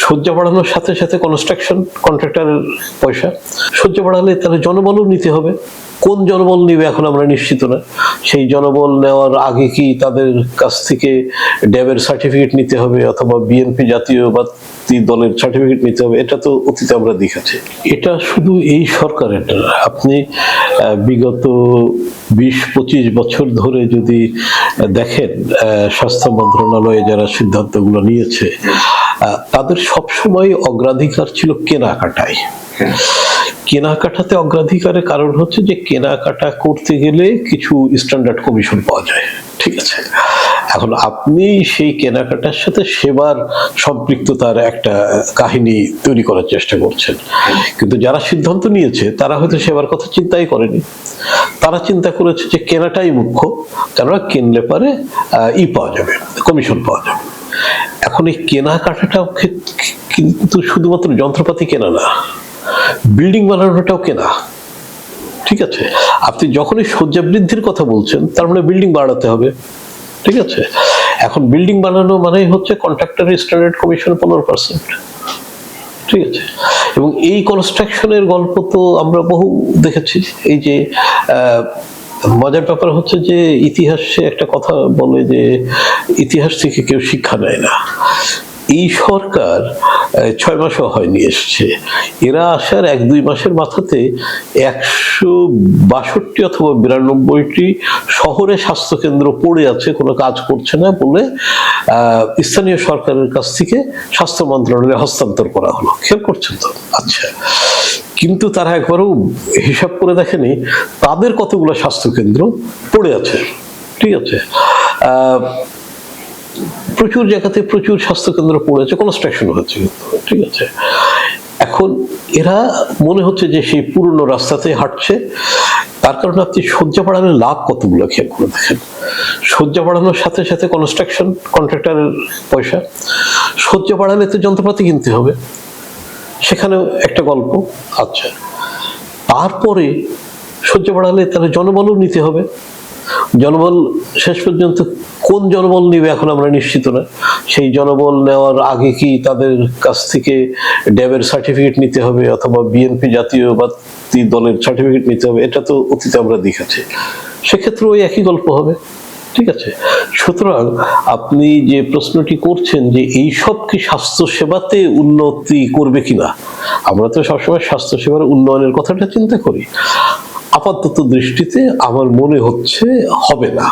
শয্যা বাড়ানোর সাথে সাথে কনস্ট্রাকশন কন্ট্রাক্টরের পয়সা, শয্যা বাড়ালে তাহলে জনবলও নিতে হবে। কোন জনবল নিবে এখন আমরা নিশ্চিত না। সেই জনবল নেওয়ার আগে কি তাদের কাছ থেকে ড্যাবের সার্টিফিকেট নিতে হবে অথবা বিএনপি জাতীয়বাদী দলের সার্টিফিকেট নিতে হবে? এটা তো অতীতে আমরা দেখেছি। এটা শুধু এই সরকারের না, আপনি বিগত 20-25 বছর ধরে যদি দেখেন স্বাস্থ্য মন্ত্রণালয়ে যারা সিদ্ধান্তগুলো নিয়েছে তাদের সবসময় অগ্রাধিকার ছিল কেনাকাটায়। কেনাকাটাতে অগ্রাধিকারের কারণ হচ্ছে যে কেনাকাটা করতে গেলে কিছু স্ট্যান্ডার্ড কমিশন পাওয়া যায়, ঠিক আছে। এখন আপনি সেই কেনাকাটার সাথে সেবার সম্পৃক্ততার একটা কাহিনী তৈরি করার চেষ্টা করছেন, কিন্তু যারা সিদ্ধান্ত নিয়েছে তারা হয়তো সেবার কথা চিন্তাই করেনি। তারা চিন্তা করেছে যে কেনাটাই মুখ্য, কেননা কিনলে পারে পাওয়া যাবে, কমিশন পাওয়া যাবে। এখন এই কেনাকাটাটাও কিন্তু শুধুমাত্র যন্ত্রপাতি কেনা না, বিল্ডিং বানানোটাও কেনা, ঠিক আছে। আপনি যখনই শয্যা বৃদ্ধির কথা বলছেন তার মানে বিল্ডিং বাড়াতে হবে, ঠিক আছে। এখন বিল্ডিং বানানো মানেই হচ্ছে কন্ট্রাক্টরের স্ট্যান্ডার্ড কমিশন 15%, ঠিক আছে। এবং এই কনস্ট্রাকশনের গল্প তো আমরা বহু দেখেছি। এই যে মজার ব্যাপার হচ্ছে যে ইতিহাসে একটা কথা বলে যে ইতিহাস থেকে কেউ শিক্ষা নেয় না। এই সরকার 6 মাসও হয়নি এসছে, এরা আসার 1-2 মাসের মাথাতে 162 অথবা 92টি শহরে স্বাস্থ্যকেন্দ্র পড়ে আছে, কোনো কাজ করছে না বলে স্থানীয় সরকারের কাছ থেকে স্বাস্থ্য মন্ত্রণালয়ে হস্তান্তর করা হলো। খেয়াল করছেন তো? আচ্ছা, কিন্তু তারা একবারও হিসাব করে দেখেনি তাদের কতগুলো স্বাস্থ্যকেন্দ্র পড়ে আছে, ঠিক আছে। প্রচুর জায়গাতে প্রচুর স্বাস্থ্যকেন্দ্র পড়েছে, কনস্ট্রাকশন হচ্ছে, ঠিক আছে। এখন এরা মনে হচ্ছে যে সেই পুরনো রাস্তাতে হাঁটছে, তার কারণে আপনি শয্যা বাড়ানোর লাভ কতগুলো খেয়াল করে দেখেন। শয্যা বাড়ানোর সাথে সাথে কনস্ট্রাকশন কন্ট্রাক্টরের পয়সা, শয্যা বাড়ালে তো যন্ত্রপাতি কিনতে হবে, সেখানেও একটা গল্প। আচ্ছা, তারপরে শয্যা বাড়ালে তাহলে জনবলও নিতে হবে। জনবল শেষ পর্যন্ত কোন জনবল নিবে এখন আমরা নিশ্চিত না। সেই জনবল নেওয়ার আগে কি তাদের কাছ থেকে ড্যাবের সার্টিফিকেট নিতে হবে অথবা বিএনপি জাতীয়বাদী দলের সার্টিফিকেট নিতে হবে? এটা তো অতীতে আমরা দেখেছি। সেক্ষেত্রে ওই একই গল্প হবে, ঠিক আছে। সুতরাং আপনি যে প্রশ্নটি করছেন যে এই সব কি স্বাস্থ্য সেবাতে উন্নতি করবে কিনা, আমরা তো সবসময় স্বাস্থ্য সেবার উন্নয়নের কথাটা চিন্তা করি। আপাতত দৃষ্টিতে আমার মনে হচ্ছে হবে না।